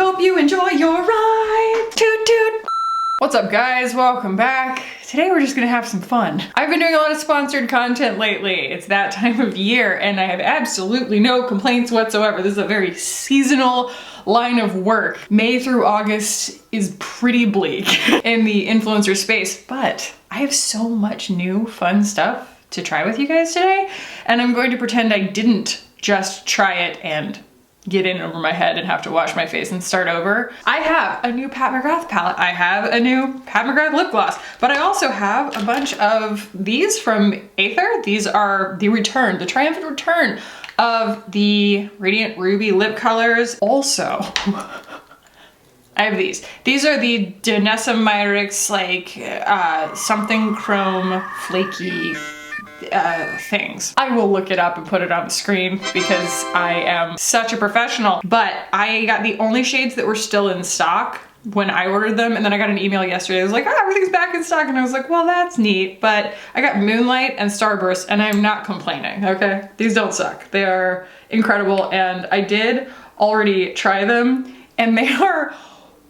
hope you enjoy your ride. Toot toot. What's up guys, welcome back. Today we're just gonna have some fun. I've been doing a lot of sponsored content lately. It's that time of year and I have absolutely no complaints whatsoever. This is a very seasonal line of work. May through August is pretty bleak in the influencer space, but I have so much new fun stuff to try with you guys today, and I'm going to pretend I didn't just try it and get in over my head and have to wash my face and start over. I have a new Pat McGrath palette. I have a new Pat McGrath lip gloss, but I also have a bunch of these from ATHR. These are the triumphant return of the Radiant Ruby lip colors. Also, I have these. These are the Danessa Myricks something chrome flaky things. I will look it up and put it on the screen because I am such a professional, but I got the only shades that were still in stock when I ordered them, and then I got an email yesterday. It was like, everything's back in stock, and I was like, well, that's neat, but I got Moonlight and Starburst, and I'm not complaining, okay? These don't suck. They are incredible, and I did already try them, and they are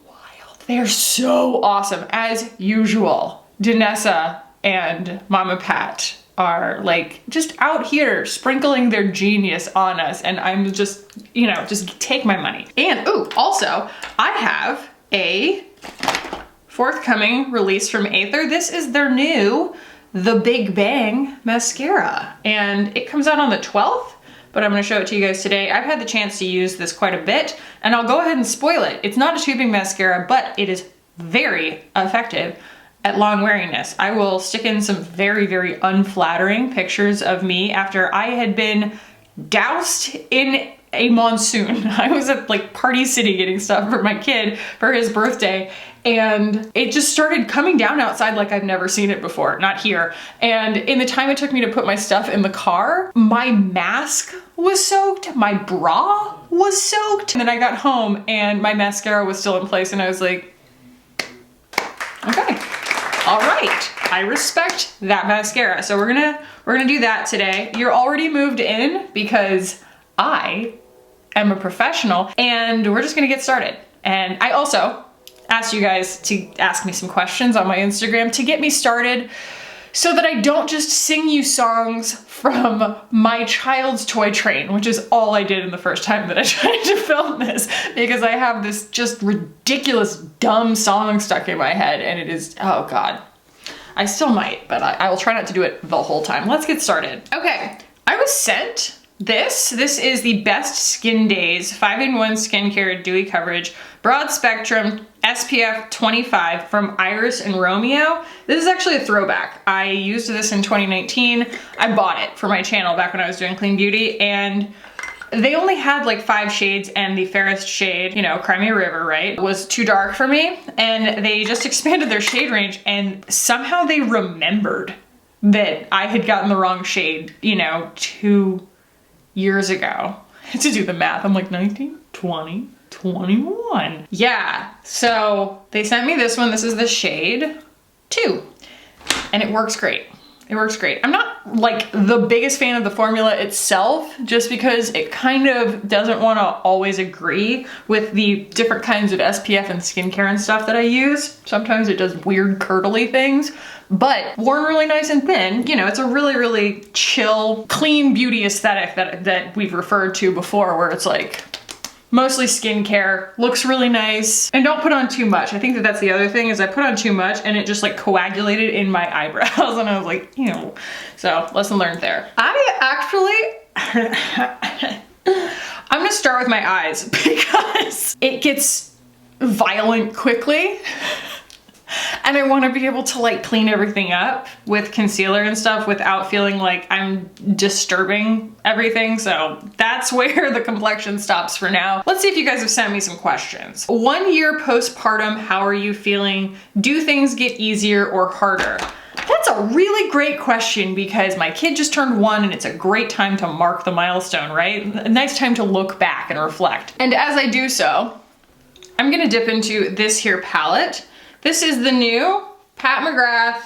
wild. They are so awesome. As usual, Danessa and Mama Pat are like just out here sprinkling their genius on us, and I'm just, just take my money. And also I have a forthcoming release from ATHR. This is their new The Big Bang mascara, and it comes out on the 12th, but I'm gonna show it to you guys today. I've had the chance to use this quite a bit, and I'll go ahead and spoil it. It's not a tubing mascara, but it is very effective at long wearingness. I will stick in some very, very unflattering pictures of me after I had been doused in a monsoon. I was at like Party City getting stuff for my kid for his birthday, and it just started coming down outside like I've never seen it before, not here. And in the time it took me to put my stuff in the car, my mask was soaked, my bra was soaked. And then I got home and my mascara was still in place, and I was like, okay. All right, I respect that mascara. So we're gonna do that today. You're already moved in because I am a professional, and we're just gonna get started. And I also asked you guys to ask me some questions on my Instagram to get me started so that I don't just sing you songs from my child's toy train, which is all I did in the first time that I tried to film this, because I have this just ridiculous, dumb song stuck in my head, and it is, oh God. I still might, but I will try not to do it the whole time. Let's get started. Okay, I was sent this. This is the Best Skin Days 5-in-1 Skincare Dewy Coverage Broad Spectrum SPF 25 from Iris and Romeo. This is actually a throwback. I used this in 2019. I bought it for my channel back when I was doing clean beauty, and they only had like 5 shades, and the fairest shade, Crimea River, right, was too dark for me, and they just expanded their shade range, and somehow they remembered that I had gotten the wrong shade, 2 years ago. To do the math, I'm like 19, 20, 21. Yeah, so they sent me this one. This is the shade 2, and it works great. It works great. I'm not like the biggest fan of the formula itself, just because it kind of doesn't want to always agree with the different kinds of SPF and skincare and stuff that I use. Sometimes it does weird curdly things, but worn really nice and thin, it's a really, really chill, clean beauty aesthetic that we've referred to before, where it's like mostly skincare, looks really nice, and don't put on too much. I think that's the other thing, is I put on too much and it just like coagulated in my eyebrows, and I was like, ew. So lesson learned there. I actually, I'm gonna start with my eyes because it gets violent quickly. And I want to be able to like clean everything up with concealer and stuff without feeling like I'm disturbing everything. So that's where the complexion stops for now. Let's see if you guys have sent me some questions. 1 year postpartum, how are you feeling? Do things get easier or harder? That's a really great question, because my kid just turned 1 and it's a great time to mark the milestone, right? A nice time to look back and reflect. And as I do so, I'm gonna dip into this here palette. This is the new Pat McGrath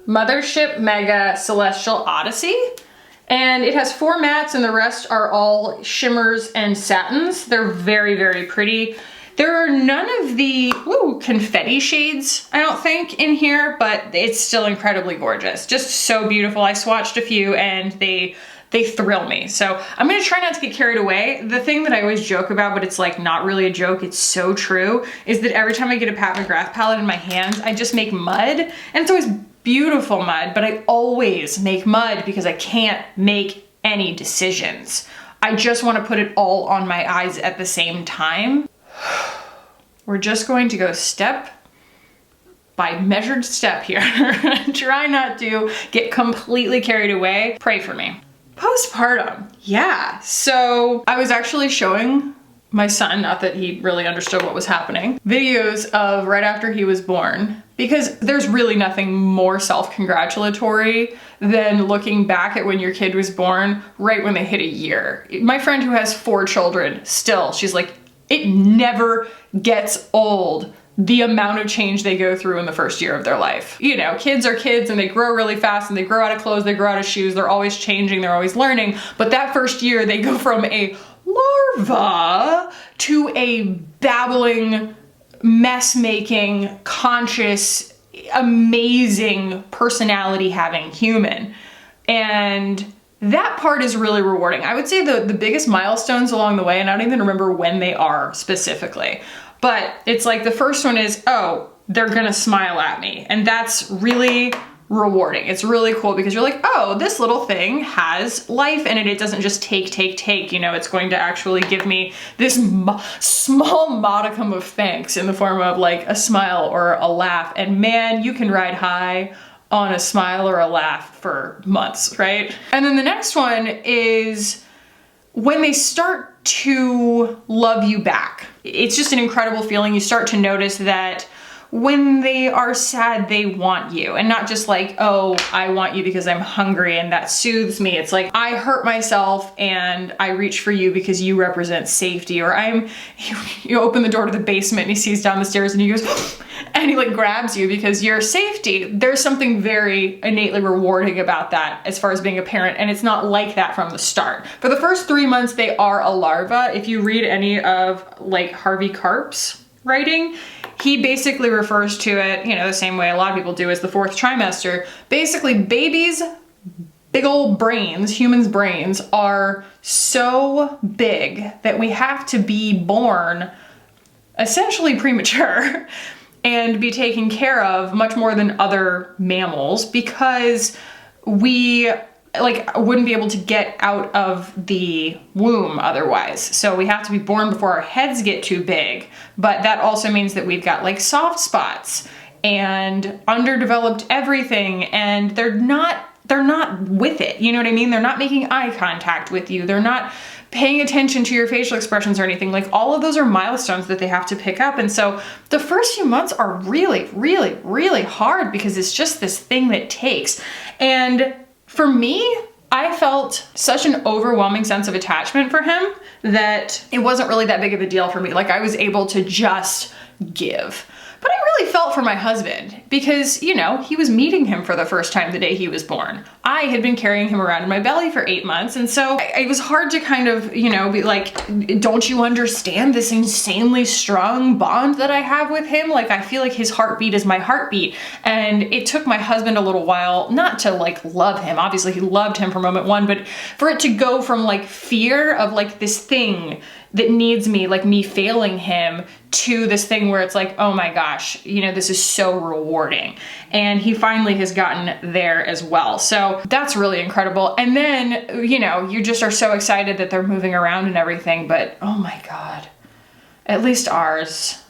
Mothership Mega Celestial Odyssey. And it has 4 mattes and the rest are all shimmers and satins. They're very, very pretty. There are none of the confetti shades, I don't think, in here, but it's still incredibly gorgeous. Just so beautiful. I swatched a few and they thrill me. So I'm gonna try not to get carried away. The thing that I always joke about, but it's like not really a joke, it's so true, is that every time I get a Pat McGrath palette in my hands, I just make mud, and it's always beautiful mud, but I always make mud because I can't make any decisions. I just wanna put it all on my eyes at the same time. We're just going to go step by measured step here. Try not to get completely carried away. Pray for me. Postpartum, yeah. So I was actually showing my son, not that he really understood what was happening, videos of right after he was born, because there's really nothing more self-congratulatory than looking back at when your kid was born right when they hit a year. My friend who has 4 children, still, she's like, it never gets old, the amount of change they go through in the first year of their life. You know, kids are kids and they grow really fast and they grow out of clothes, they grow out of shoes, they're always changing, they're always learning. But that first year they go from a larva to a babbling, mess-making, conscious, amazing personality-having human. And that part is really rewarding. I would say the biggest milestones along the way, and I don't even remember when they are specifically, but it's like the first one is, oh, they're gonna smile at me. And that's really rewarding. It's really cool because you're like, oh, this little thing has life in it. It doesn't just take, you know, it's going to actually give me this small modicum of thanks in the form of like a smile or a laugh. And man, you can ride high on a smile or a laugh for months, right? And then the next one is when they start to love you back. It's just an incredible feeling. You start to notice that when they are sad, they want you, and not just like, oh, I want you because I'm hungry and that soothes me. It's like, I hurt myself and I reach for you because you represent safety. Or you open the door to the basement and he sees down the stairs and he goes, and he like grabs you because you're safety. There's something very innately rewarding about that as far as being a parent, and it's not like that from the start. For the first 3 months, they are a larva. If you read any of like Harvey Karp's writing, he basically refers to it, you know, the same way a lot of people do, as the 4th trimester. Basically, babies' big old brains, humans' brains, are so big that we have to be born essentially premature and be taken care of much more than other mammals because we wouldn't be able to get out of the womb otherwise. So we have to be born before our heads get too big. But that also means that we've got like soft spots and underdeveloped everything, and they're not with it. You know what I mean? They're not making eye contact with you. They're not paying attention to your facial expressions or anything. Like, all of those are milestones that they have to pick up. And so the first few months are really, really, really hard because it's just this thing that takes. And for me, I felt such an overwhelming sense of attachment for him that it wasn't really that big of a deal for me. Like, I was able to just give. But I really felt for my husband because, you know, he was meeting him for the first time the day he was born. I had been carrying him around in my belly for 8 months. And so it was hard to kind of, you know, be like, don't you understand this insanely strong bond that I have with him? Like, I feel like his heartbeat is my heartbeat. And it took my husband a little while not to like love him. Obviously he loved him from moment one, but for it to go from like fear of like this thing that needs me, like me failing him, to this thing where it's like, oh my gosh, you know, this is so rewarding. And he finally has gotten there as well. So that's really incredible. And then, you know, you just are so excited that they're moving around and everything, but oh my God, at least ours.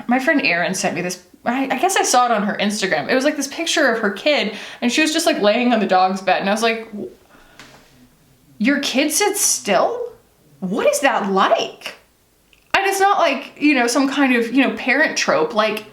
My friend Erin sent me this, I guess I saw it on her Instagram. It was like this picture of her kid and she was just like laying on the dog's bed. And I was like, your kid sits still? What is that like? And it's not like, you know, some kind of, you know, parent trope. Like,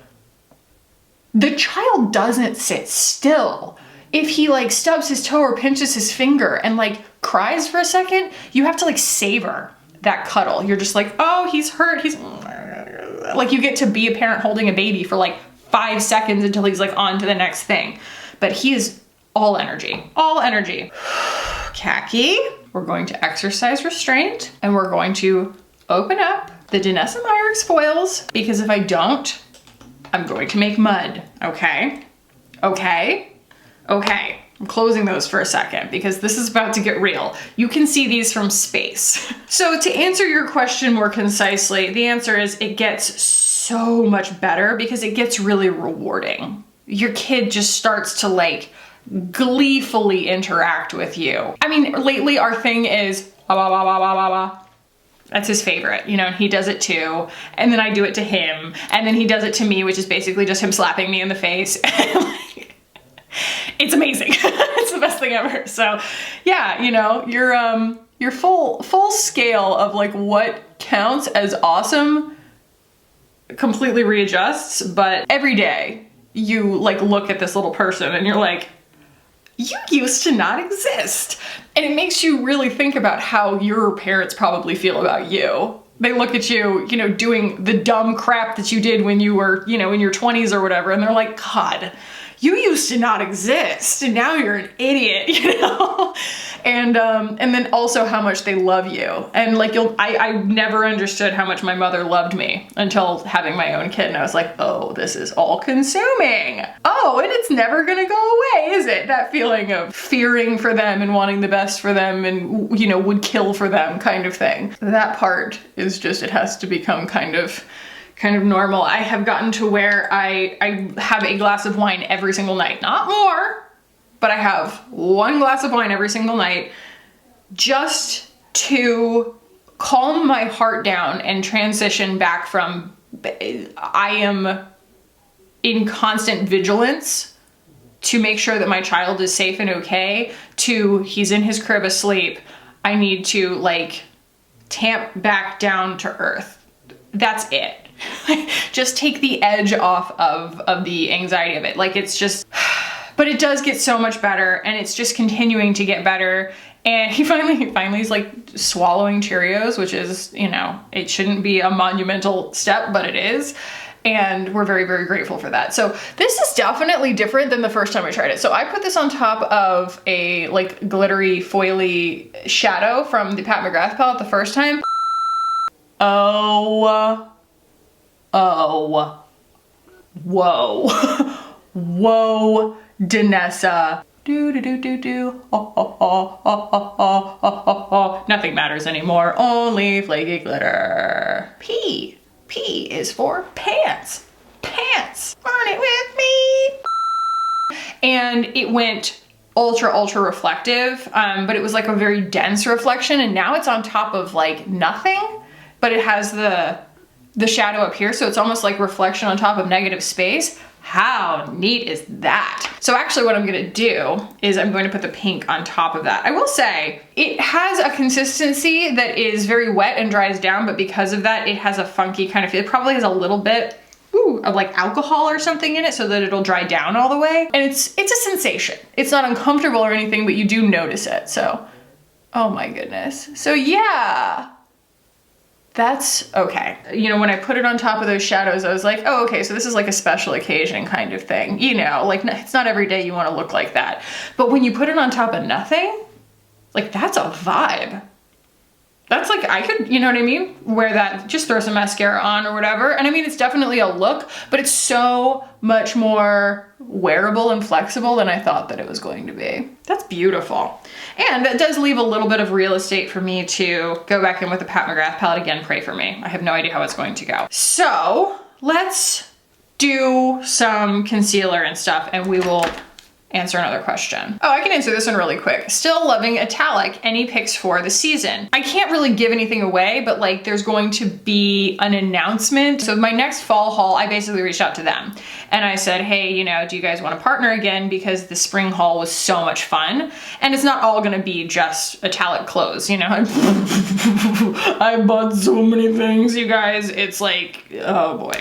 the child doesn't sit still. If he like stubs his toe or pinches his finger and like cries for a second, you have to like savor that cuddle. You're just like, oh, he's hurt. He's like, you get to be a parent holding a baby for like 5 seconds until he's like on to the next thing. But he is all energy, all energy. Khaki. We're going to exercise restraint and we're going to open up the Danessa Myricks foils, because if I don't, I'm going to make mud, okay? Okay? Okay. I'm closing those for a second because this is about to get real. You can see these from space. So to answer your question more concisely, the answer is it gets so much better because it gets really rewarding. Your kid just starts to like gleefully interact with you. I mean, lately our thing is ba ba ba ba ba ba ba. That's his favorite, you know, and he does it too. And then I do it to him, and then he does it to me, which is basically just him slapping me in the face. It's amazing. It's the best thing ever. So yeah, you know, your full scale of like what counts as awesome completely readjusts, but every day you like look at this little person and you're like, you used to not exist. And it makes you really think about how your parents probably feel about you. They look at you, you know, doing the dumb crap that you did when you were, you know, in your 20s or whatever, and they're like, God, you used to not exist and now you're an idiot, you know? And then also how much they love you. And like I never understood how much my mother loved me until having my own kid. And I was like, oh, this is all consuming. Oh, and it's never gonna go away, is it? That feeling of fearing for them and wanting the best for them and, you know, would kill for them kind of thing. That part is just, it has to become kind of normal. I have gotten to where I have a glass of wine every single night, not more, but I have one glass of wine every single night just to calm my heart down and transition back from I am in constant vigilance to make sure that my child is safe and okay to he's in his crib asleep. I need to like tamp back down to earth. That's it. Just take the edge off of the anxiety of it. Like it's just, but it does get so much better and it's just continuing to get better. And he finally is like swallowing Cheerios, which is, you know, it shouldn't be a monumental step, but it is. And we're very, very grateful for that. So this is definitely different than the first time I tried it. So I put this on top of a like glittery foily shadow from the Pat McGrath palette the first time. Oh, whoa, whoa, Danessa. Do. Nothing matters anymore, only flaky glitter. P is for pants. Pants, on it with me. And it went ultra reflective, but it was like a very dense reflection, and now it's on top of like nothing, but it has the shadow up here, so it's almost like reflection on top of negative space. How neat is that? So actually what I'm gonna do is I'm going to put the pink on top of that. I will say it has a consistency that is very wet and dries down, but because of that, it has a funky kind of feel. It probably has a little bit of like alcohol or something in it so that it'll dry down all the way. And it's a sensation. It's not uncomfortable or anything, but you do notice it. So, oh my goodness. So yeah. That's okay. You know, when I put it on top of those shadows, I was like, oh, okay, so this is like a special occasion kind of thing. You know, like it's not every day you want to look like that. But when you put it on top of nothing, like that's a vibe. That's like, I could, you know what I mean? Wear that, just throw some mascara on or whatever. And I mean, it's definitely a look, but it's so much more wearable and flexible than I thought that it was going to be. That's beautiful. And that does leave a little bit of real estate for me to go back in with the Pat McGrath palette again. Pray for me. I have no idea how it's going to go. So let's do some concealer and stuff and we will answer another question. Oh, I can answer this one really quick. Still loving Italic. Any picks for the season? I can't really give anything away, but like there's going to be an announcement. So my next fall haul, I basically reached out to them and I said, hey, you know, do you guys want to partner again? Because the spring haul was so much fun. And it's not all gonna be just Italic clothes, you know? I bought so many things, you guys. It's like, oh boy.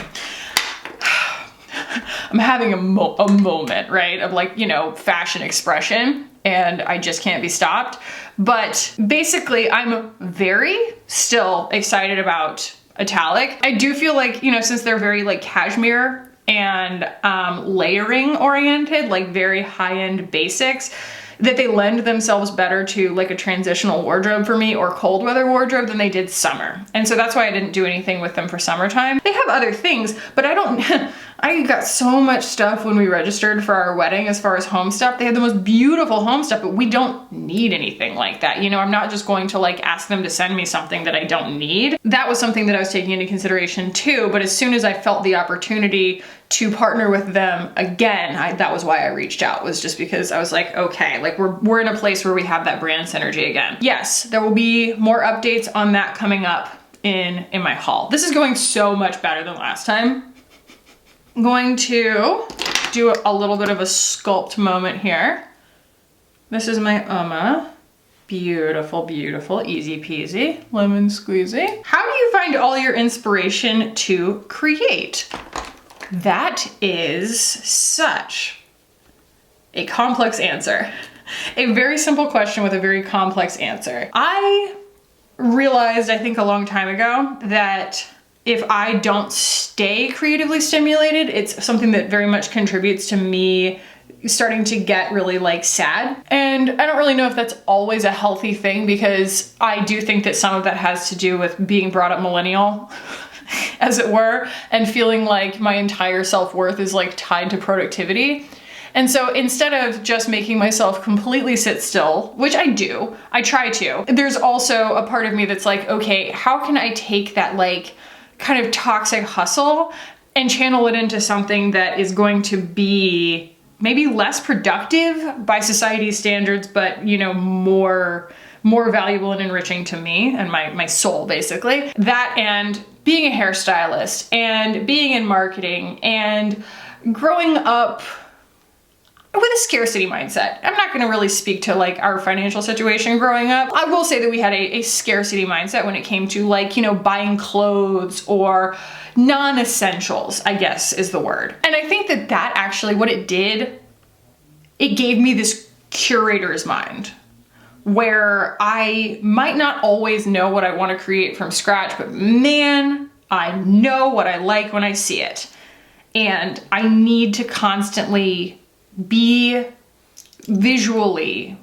I'm having a moment, right? Of like, you know, fashion expression and I just can't be stopped. But basically I'm very still excited about Italic. I do feel like, you know, since they're very like cashmere and layering oriented, like very high-end basics, that they lend themselves better to like a transitional wardrobe for me or cold weather wardrobe than they did summer. And so that's why I didn't do anything with them for summertime. They have other things, but I don't, I got so much stuff when we registered for our wedding as far as home stuff. They had the most beautiful home stuff, but we don't need anything like that. You know, I'm not just going to like ask them to send me something that I don't need. That was something that I was taking into consideration too, but as soon as I felt the opportunity to partner with them again, that was why I reached out, was just because I was like, okay, like we're in a place where we have that brand synergy again. Yes, there will be more updates on that coming up in my haul. This is going so much better than last time. I'm going to do a little bit of a sculpt moment here. This is my Uma. Beautiful, beautiful, easy peasy, lemon squeezy. How do you find all your inspiration to create? That is such a complex answer. A very simple question with a very complex answer. I realized, I think a long time ago, that if I don't stay creatively stimulated, it's something that very much contributes to me starting to get really like sad. And I don't really know if that's always a healthy thing, because I do think that some of that has to do with being brought up millennial, as it were, and feeling like my entire self-worth is like tied to productivity. And so instead of just making myself completely sit still, which I do, I try to, there's also a part of me that's like, okay, how can I take that like kind of toxic hustle and channel it into something that is going to be maybe less productive by society's standards, but you know, more valuable and enriching to me and my soul, basically. That and being a hairstylist and being in marketing and growing up with a scarcity mindset. I'm not gonna really speak to like our financial situation growing up. I will say that we had a scarcity mindset when it came to like, you know, buying clothes or non-essentials, I guess is the word. And I think that that actually, what it did, it gave me this curator's mind where I might not always know what I want to create from scratch, but man, I know what I like when I see it. And I need to constantly be visually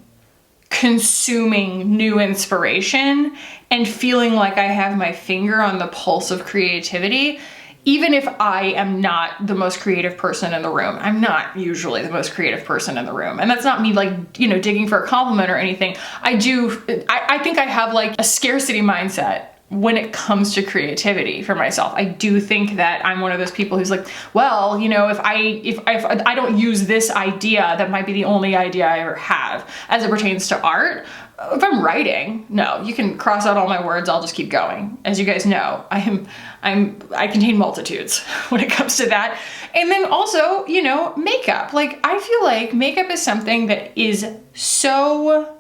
consuming new inspiration and feeling like I have my finger on the pulse of creativity, even if I am not the most creative person in the room. I'm not usually the most creative person in the room. And that's not me like, you know, digging for a compliment or anything. I think I have like a scarcity mindset when it comes to creativity for myself. I do think that I'm one of those people who's like, well, you know, if I don't use this idea, that might be the only idea I ever have as it pertains to art. If I'm writing, no, you can cross out all my words, I'll just keep going. As you guys know, I contain multitudes when it comes to that. And then also, you know, makeup. Like, I feel like makeup is something that is so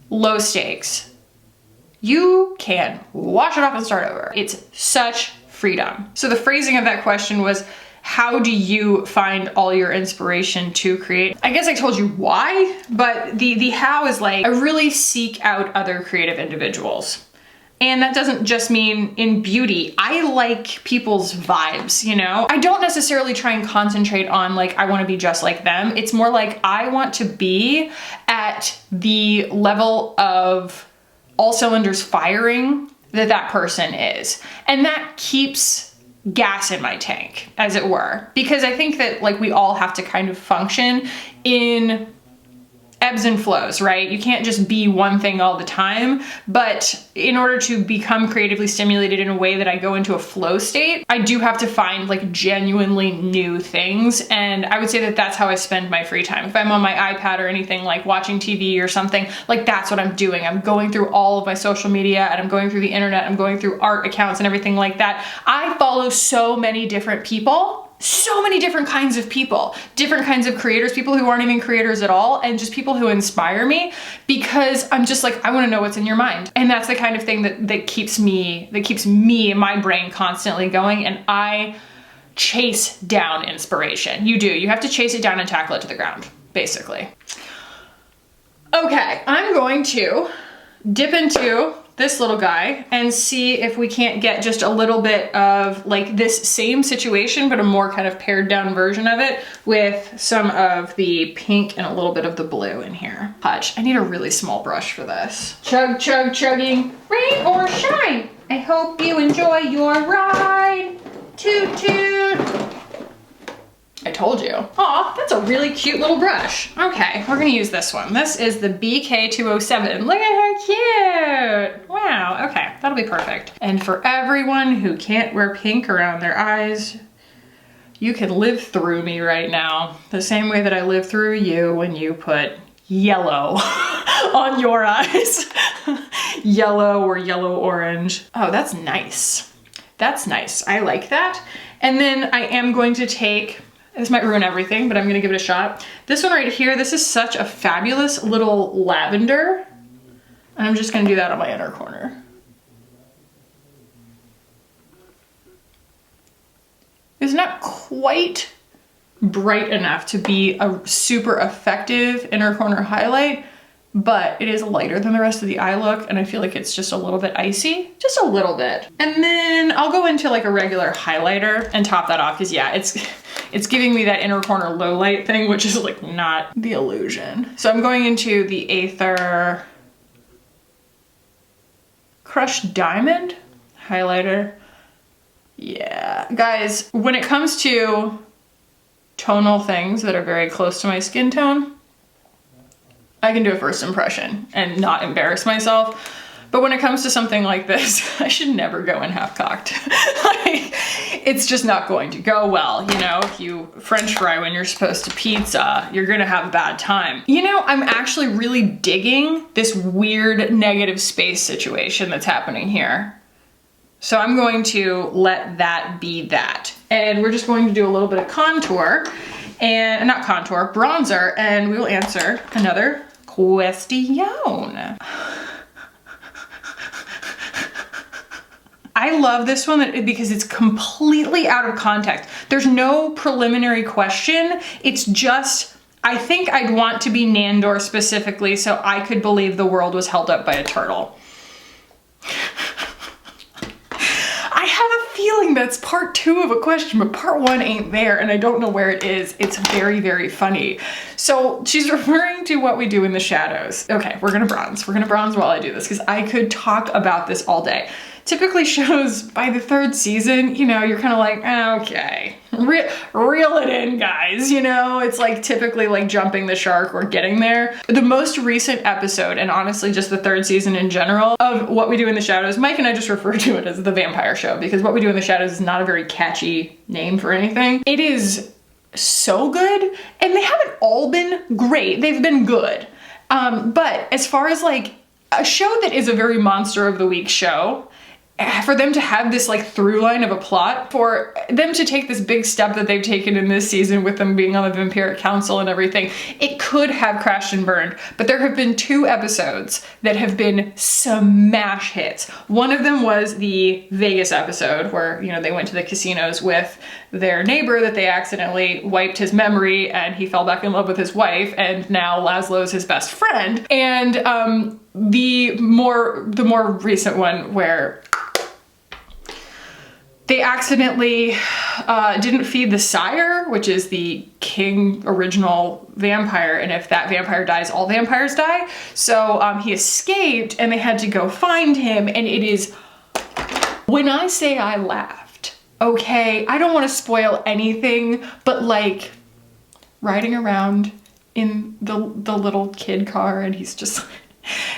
low stakes. You can wash it off and start over. It's such freedom. So the phrasing of that question was, how do you find all your inspiration to create? I guess I told you why, but the how is like, I really seek out other creative individuals. And that doesn't just mean in beauty. I like people's vibes, you know? I don't necessarily try and concentrate on like, I wanna be just like them. It's more like, I want to be at the level of all cylinders firing that person is. And that keeps gas in my tank, as it were. Because I think that like we all have to kind of function in ebbs and flows, right? You can't just be one thing all the time, but in order to become creatively stimulated in a way that I go into a flow state, I do have to find like genuinely new things. And I would say that that's how I spend my free time. If I'm on my iPad or anything, like watching TV or something, like that's what I'm doing. I'm going through all of my social media and I'm going through the internet, I'm going through art accounts and everything like that. I follow so many different people, so many different kinds of people, different kinds of creators, people who aren't even creators at all, and just people who inspire me, because I'm just like, I want to know what's in your mind. And that's the kind of thing that keeps me and my brain constantly going. And I chase down inspiration. You have to chase it down and tackle it to the ground, basically. Okay, I'm going to dip into this little guy and see if we can't get just a little bit of like this same situation, but a more kind of pared down version of it with some of the pink and a little bit of the blue in here. Hutch, I need a really small brush for this. Chug, chug, chugging, rain or shine. I hope you enjoy your ride. Toot, toot. I told you. Aw, that's a really cute little brush. Okay, we're gonna use this one. This is the BK207. Look at how cute. Wow, okay, that'll be perfect. And for everyone who can't wear pink around their eyes, you can live through me right now. The same way that I live through you when you put yellow on your eyes. Yellow or yellow orange. Oh, that's nice. That's nice, I like that. And then I am going to take, this might ruin everything, but I'm gonna give it a shot. This one right here, this is such a fabulous little lavender. And I'm just gonna do that on my inner corner. It's not quite bright enough to be a super effective inner corner highlight, but it is lighter than the rest of the eye look, and I feel like it's just a little bit icy, just a little bit. And then I'll go into like a regular highlighter and top that off, because yeah, it's giving me that inner corner low light thing, which is like not the illusion. So I'm going into the ATHR Crushed Diamond highlighter. Yeah, guys, when it comes to tonal things that are very close to my skin tone, I can do a first impression and not embarrass myself. But when it comes to something like this, I should never go in half-cocked. Like, it's just not going to go well. You know, if you French fry when you're supposed to pizza, you're gonna have a bad time. You know, I'm actually really digging this weird negative space situation that's happening here. So I'm going to let that be that. And we're just going to do a little bit of contour, and not contour, bronzer, and we will answer another question. I love this one because it's completely out of context. There's no preliminary question. It's just, I think I'd want to be Nandor specifically so I could believe the world was held up by a turtle. I have a feeling that's part 2 of a question, but part 1 ain't there, and I don't know where it is. It's very, very funny. So she's referring to what we do in the shadows. Okay, we're gonna bronze. We're gonna bronze while I do this, because I could talk about this all day. Typically shows by the 3rd season, you know, you're kind of like, okay, reel it in, guys. You know, it's like typically like jumping the shark or getting there. The most recent episode, and honestly just the 3rd season in general, of What We Do in the Shadows, Mike and I just refer to it as the vampire show, because What We Do in the Shadows is not a very catchy name for anything. It is so good, and they haven't all been great. They've been good. But as far as like a show that is a very monster of the week show, for them to have this like through line of a plot, for them to take this big step that they've taken in this season with them being on the Vampiric Council and everything, it could have crashed and burned, but there have been 2 episodes that have been smash hits. One of them was the Vegas episode where, you know, they went to the casinos with their neighbor that they accidentally wiped his memory and he fell back in love with his wife, and now Laszlo's his best friend. And the more recent one where they accidentally didn't feed the sire, which is the king original vampire, and if that vampire dies, all vampires die. So he escaped and they had to go find him, and it is, when I say I laughed, okay, I don't want to spoil anything, but like riding around in the little kid car and he's just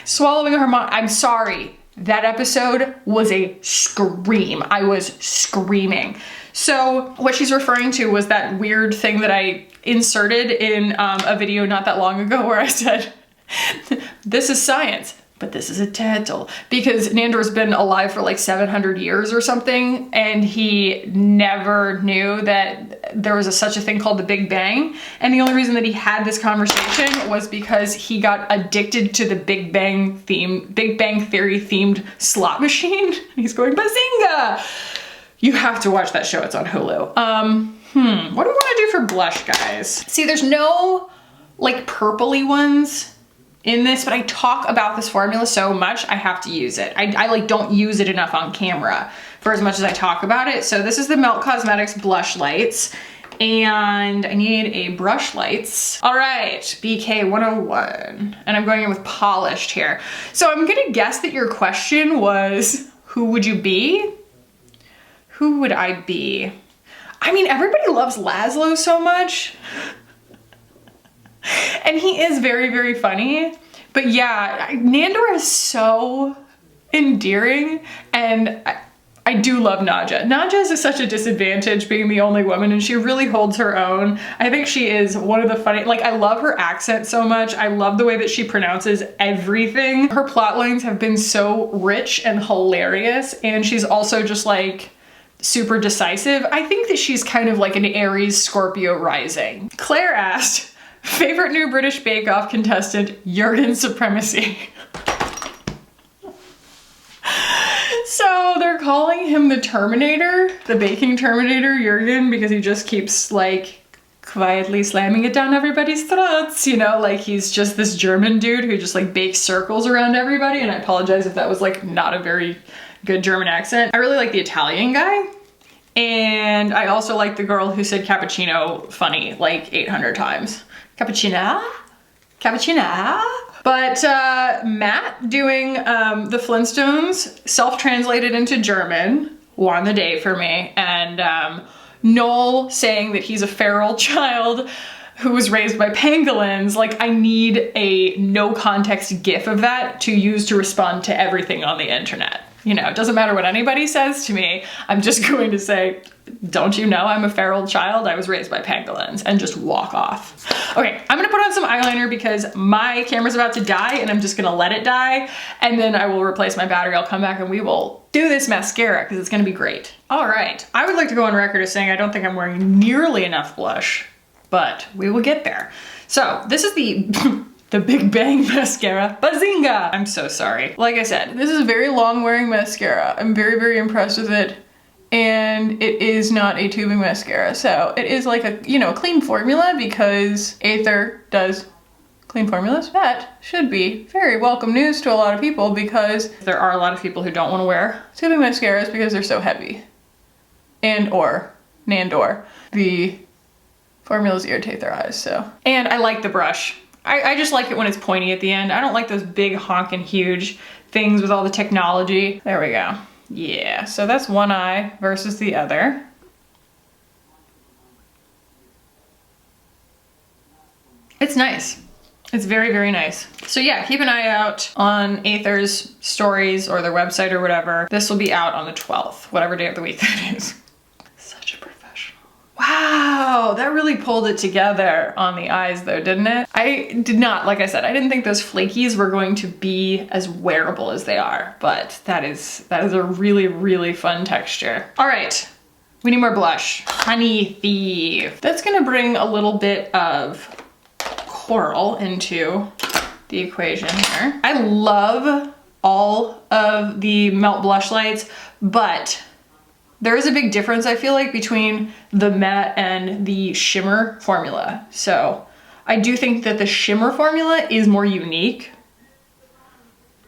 swallowing a harmonic. I'm sorry. That episode was a scream. I was screaming. So what she's referring to was that weird thing that I inserted in a video not that long ago where I said, this is science, but this is a turtle. Because Nandor's been alive for like 700 years or something, and he never knew that there was such a thing called the Big Bang. And the only reason that he had this conversation was because he got addicted to the Big Bang Theory themed slot machine. He's going, bazinga! You have to watch that show, it's on Hulu. What do I wanna do for blush, guys? See, there's no like purpley ones in this, but I talk about this formula so much, I have to use it. I like don't use it enough on camera for as much as I talk about it. So this is the Melt Cosmetics Blush Lights, and I need a brush lights. All right, BK 101, and I'm going in with polished here. So I'm gonna guess that your question was, who would you be? Who would I be? I mean, everybody loves Laszlo so much. And he is very, very funny. But yeah, Nandor is so endearing, and I do love Nadja. Nadja is such a disadvantage being the only woman, and she really holds her own. I think she is one of the funny, like, I love her accent so much. I love the way that she pronounces everything. Her plot lines have been so rich and hilarious, and she's also just like super decisive. I think that she's kind of like an Aries Scorpio rising. Claire asked, favorite new British Bake Off contestant, Jurgen Supremacy. So they're calling him the Terminator, the baking Terminator, Jurgen, because he just keeps like quietly slamming it down everybody's throats, you know, like he's just this German dude who just like bakes circles around everybody. And I apologize if that was like not a very good German accent. I really like the Italian guy. And I also like the girl who said cappuccino funny like 800 times. Cappuccino? Cappuccino? But Matt doing the Flintstones self-translated into German won the day for me. And Noel saying that he's a feral child who was raised by pangolins. Like, I need a no context gif of that to use to respond to everything on the internet. You know, it doesn't matter what anybody says to me. I'm just going to say, don't you know I'm a feral child? I was raised by pangolins, and just walk off. Okay, I'm gonna put on some eyeliner because my camera's about to die, and I'm just gonna let it die. And then I will replace my battery. I'll come back and we will do this mascara because it's gonna be great. All right, I would like to go on record as saying I don't think I'm wearing nearly enough blush, but we will get there. So this is the the Big Bang mascara, Bazinga! I'm so sorry. Like I said, this is a very long wearing mascara. I'm very, very impressed with it. And it is not a tubing mascara. So it is like a, you know, clean formula because ATHR does clean formulas. That should be very welcome news to a lot of people because there are a lot of people who don't want to wear tubing mascaras because they're so heavy. And or Nandor. The formulas irritate their eyes, so. And I like the brush. I just like it when it's pointy at the end. I don't like those big honking huge things with all the technology. There we go. Yeah, so that's one eye versus the other. It's nice. It's very, very nice. So yeah, keep an eye out on ATHR's stories or their website or whatever. This will be out on the 12th, whatever day of the week that is. Such a professional. Wow, that really pulled it together on the eyes though, didn't it? I did not, like I said, I didn't think those flakies were going to be as wearable as they are, but that is a really, really fun texture. All right, we need more blush. Honey Thief. That's gonna bring a little bit of coral into the equation here. I love all of the Melt Blush Lights, but there is a big difference, I feel like, between the matte and the shimmer formula. So I do think that the shimmer formula is more unique,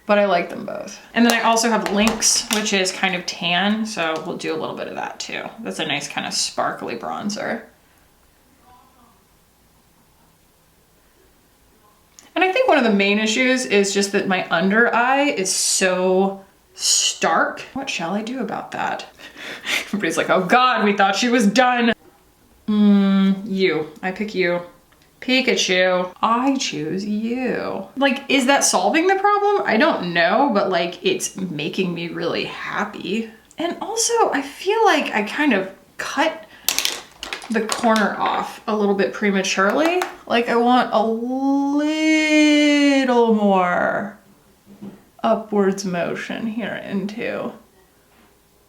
but I like them both. And then I also have Lynx, which is kind of tan, so we'll do a little bit of that too. That's a nice kind of sparkly bronzer. And I think one of the main issues is just that my under eye is so stark. What shall I do about that? Everybody's like, oh God, we thought she was done. You. I pick you. Pikachu. I choose you. Like, is that solving the problem? I don't know, but like, it's making me really happy. And also, I feel like I kind of cut the corner off a little bit prematurely. Like, I want a little more upwards motion here into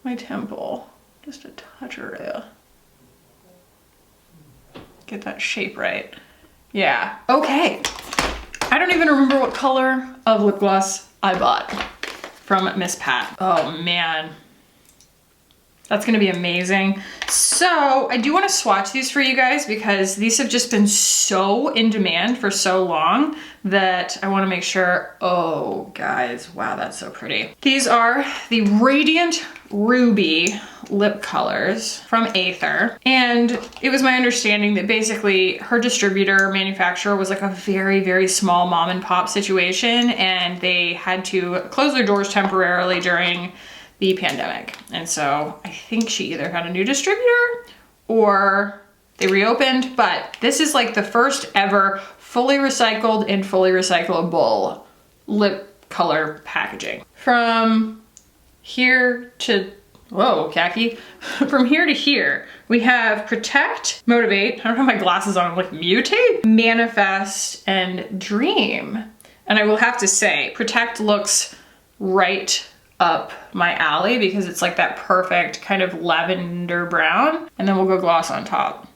my temple. Just a touch area. Get that shape right. Yeah, okay. I don't even remember what color of lip gloss I bought from Miss Pat. Oh man. That's gonna be amazing. So I do wanna swatch these for you guys because these have just been so in demand for so long that I wanna make sure, oh guys, wow, that's so pretty. These are the Radiant Ruby lip colors from ATHR. And it was my understanding that basically her distributor manufacturer was like a very, very small mom and pop situation, and they had to close their doors temporarily during the pandemic. And so I think she either had a new distributor or they reopened, but this is like the first ever fully recycled and fully recyclable lip color packaging. From here to, whoa, khaki. From here to here, we have Protect, Motivate, I don't have my glasses on, like Mutate, Manifest, and Dream. And I will have to say, Protect looks right up my alley because it's like that perfect kind of lavender brown. And then we'll go gloss on top.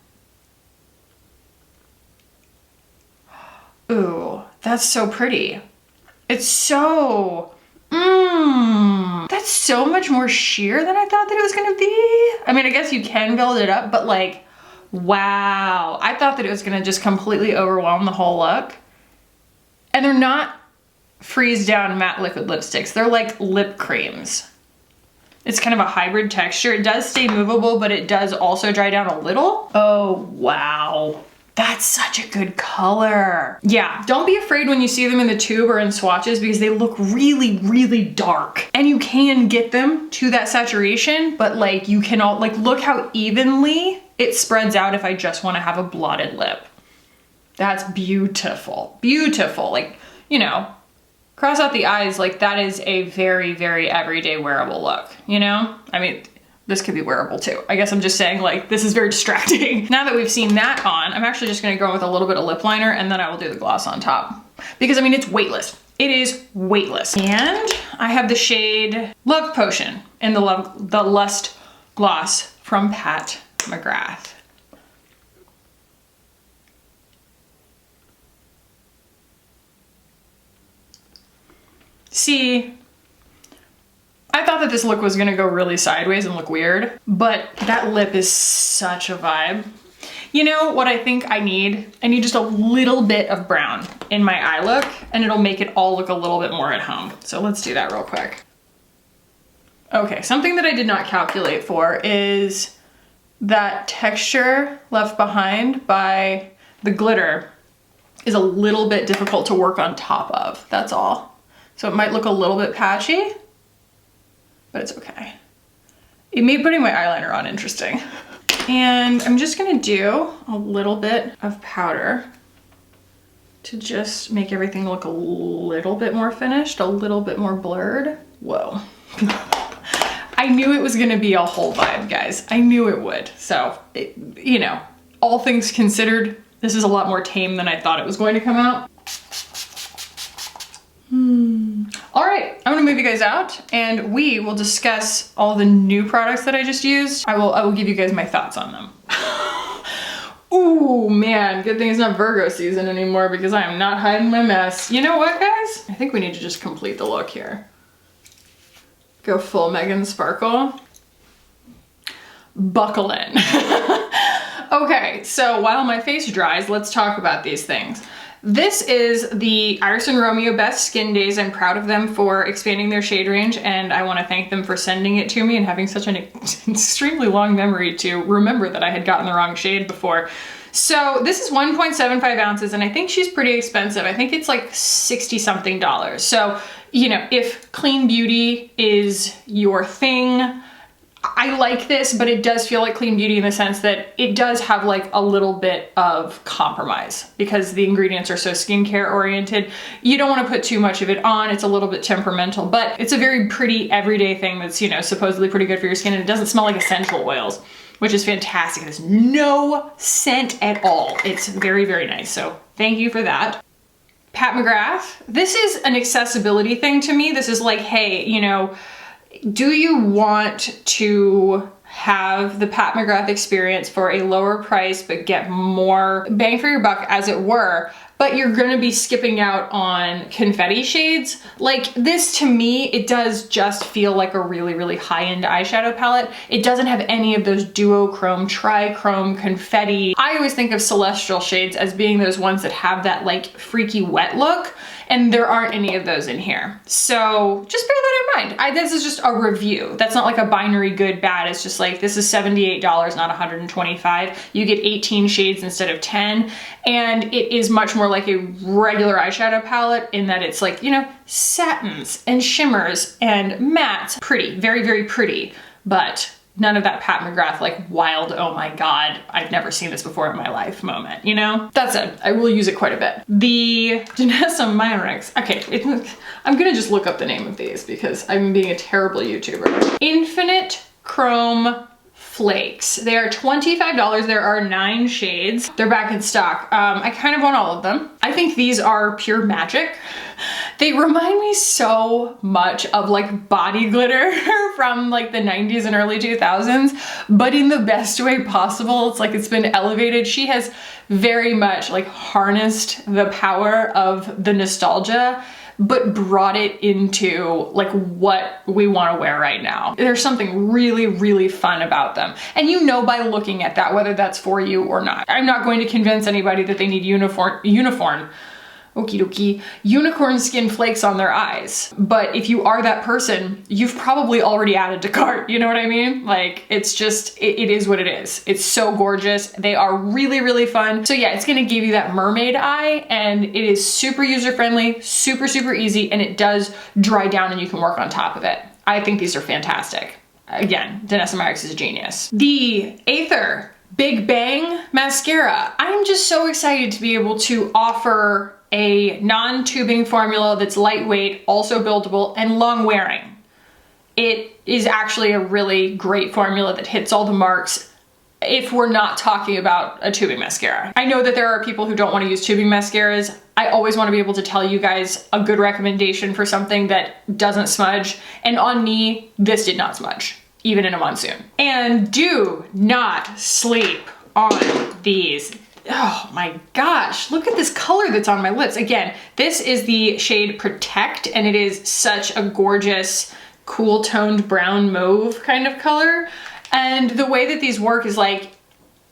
Ooh, that's so pretty. It's so, that's so much more sheer than I thought that it was gonna be. I mean, I guess you can build it up, but like, wow. I thought that it was gonna just completely overwhelm the whole look. And they're not freeze down matte liquid lipsticks. They're like lip creams. It's kind of a hybrid texture. It does stay movable, but it does also dry down a little. Oh, wow. That's such a good color. Yeah, don't be afraid when you see them in the tube or in swatches because they look really, really dark. And you can get them to that saturation, but like you can all, like look how evenly it spreads out if I just wanna have a blotted lip. That's beautiful, beautiful. Like, you know, cross out the eyes, like that is a very, very everyday wearable look, you know? I mean, this could be wearable too. I guess I'm just saying like, this is very distracting. Now that we've seen that on, I'm actually just gonna go with a little bit of lip liner and then I will do the gloss on top. Because I mean, it's weightless. It is weightless. And I have the shade Love Potion in the Lust Gloss from Pat McGrath. See, I thought that this look was gonna go really sideways and look weird, but that lip is such a vibe. You know what I think I need? I need just a little bit of brown in my eye look and it'll make it all look a little bit more at home. So let's do that real quick. Okay, something that I did not calculate for is that texture left behind by the glitter is a little bit difficult to work on top of, that's all. So it might look a little bit patchy, but it's okay. It made putting my eyeliner on interesting. And I'm just gonna do a little bit of powder to just make everything look a little bit more finished, a little bit more blurred. Whoa. I knew it was gonna be a whole vibe, guys. I knew it would. So, you know, all things considered, this is a lot more tame than I thought it was going to come out. All right, I'm gonna move you guys out and we will discuss all the new products that I just used. I will give you guys my thoughts on them. Ooh, man, good thing it's not Virgo season anymore because I am not hiding my mess. You know what, guys? I think we need to just complete the look here. Go full Meghan Sparkle. Buckle in. Okay, so while my face dries, let's talk about these things. This is the Iris and Romeo Best Skin Days. I'm proud of them for expanding their shade range and I want to thank them for sending it to me and having such an extremely long memory to remember that I had gotten the wrong shade before. So this is 1.75 ounces and I think she's pretty expensive. I think it's like 60 something dollars. So, you know, if clean beauty is your thing, I like this, but it does feel like clean beauty in the sense that it does have like a little bit of compromise because the ingredients are so skincare oriented. You don't want to put too much of it on. It's a little bit temperamental, but it's a very pretty everyday thing that's, you know, supposedly pretty good for your skin and it doesn't smell like essential oils, which is fantastic. There's no scent at all. It's very, very nice. So thank you for that. Pat McGrath. This is an accessibility thing to me. This is like, hey, you know, do you want to have the Pat McGrath experience for a lower price but get more bang for your buck, as it were, but you're gonna be skipping out on confetti shades. Like this, to me, it does just feel like a really, really high-end eyeshadow palette. It doesn't have any of those duochrome, trichrome, confetti. I always think of Celestial shades as being those ones that have that like freaky wet look, and there aren't any of those in here. So just bear that in mind. This is just a review. That's not like a binary good, bad. It's just like, this is $78, not $125. You get 18 shades instead of 10. And it is much more like a regular eyeshadow palette in that it's like, you know, satins and shimmers and mattes. Pretty, very, very pretty, but none of that Pat McGrath like wild, oh my God, I've never seen this before in my life moment, you know? That said, I will use it quite a bit. The Danessa Myricks, okay, I'm gonna just look up the name of these because I'm being a terrible YouTuber. Infinite Chrome Flakes. They are $25. There are 9 shades. They're back in stock. I kind of want all of them. I think these are pure magic. They remind me so much of like body glitter from like the 90s and early 2000s, but in the best way possible. It's like it's been elevated. She has very much like harnessed the power of the nostalgia, but brought it into like what we want to wear right now. There's something really, really fun about them. And you know by looking at that whether that's for you or not. I'm not going to convince anybody that they need okie dokie, unicorn skin flakes on their eyes. But if you are that person, you've probably already added to cart, you know what I mean? Like, it's just, it is what it is. It's so gorgeous. They are really, really fun. So yeah, it's gonna give you that mermaid eye, and it is super user-friendly, super, super easy, and it does dry down and you can work on top of it. I think these are fantastic. Again, Danessa Myricks is a genius. The ATHR Big Bang Mascara. I'm just so excited to be able to offer a non-tubing formula that's lightweight, also buildable, and long wearing. It is actually a really great formula that hits all the marks if we're not talking about a tubing mascara. I know that there are people who don't want to use tubing mascaras. I always want to be able to tell you guys a good recommendation for something that doesn't smudge, and on me, this did not smudge, even in a monsoon. And do not sleep on these. Oh my gosh, look at this color that's on my lips. Again, this is the shade Protect, and it is such a gorgeous, cool toned brown mauve kind of color. And the way that these work is like,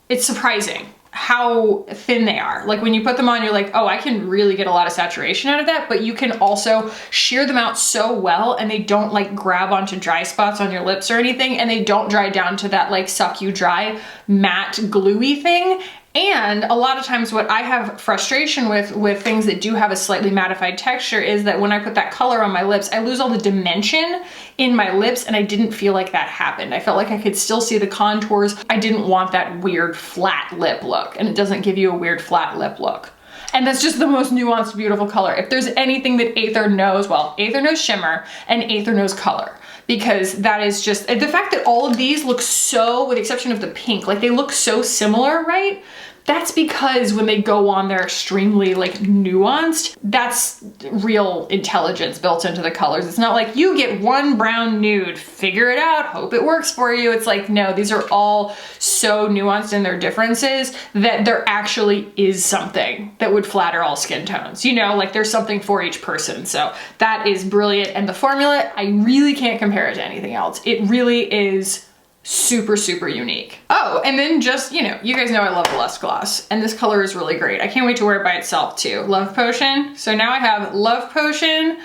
it's surprising how thin they are. Like when you put them on, you're like, oh, I can really get a lot of saturation out of that, but you can also shear them out so well, and they don't like grab onto dry spots on your lips or anything, and they don't dry down to that like suck you dry matte gluey thing. And a lot of times what I have frustration with things that do have a slightly mattified texture is that when I put that color on my lips, I lose all the dimension in my lips, and I didn't feel like that happened. I felt like I could still see the contours. I didn't want that weird flat lip look, and it doesn't give you a weird flat lip look. And that's just the most nuanced, beautiful color. If there's anything that ATHR knows, well, ATHR knows shimmer and ATHR knows color. Because that is just, the fact that all of these look so, with the exception of the pink, like they look so similar, right? That's because when they go on, they're extremely like nuanced. That's real intelligence built into the colors. It's not like you get one brown nude, figure it out, hope it works for you. It's like, no, these are all so nuanced in their differences that there actually is something that would flatter all skin tones. You know, like there's something for each person. So that is brilliant. And the formula, I really can't compare it to anything else. It really is super, super unique. Oh, and then just, you know, you guys know I love the Lust Gloss, and this color is really great. I can't wait to wear it by itself too. Love Potion. So now I have Love Potion,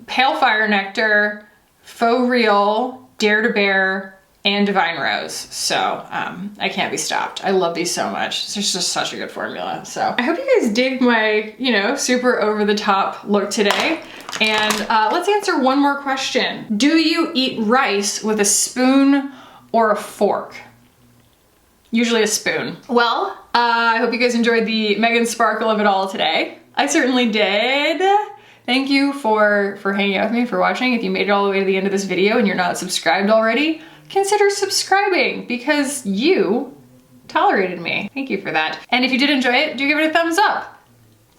Pale Fire Nectar, Faux Real, Dare to Bear, and Divine Rose. So I can't be stopped. I love these so much. It's just such a good formula. So I hope you guys dig my, you know, super over the top look today. And let's answer one more question. Do you eat rice with a spoon or a fork? Usually a spoon. Well, I hope you guys enjoyed the Meghan Sparkle of it all today. I certainly did. Thank you for hanging out with me, for watching. If you made it all the way to the end of this video and you're not subscribed already, consider subscribing because you tolerated me. Thank you for that. And if you did enjoy it, do give it a thumbs up.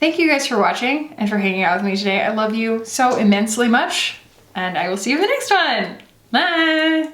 Thank you guys for watching and for hanging out with me today. I love you so immensely much, and I will see you in the next one. Bye.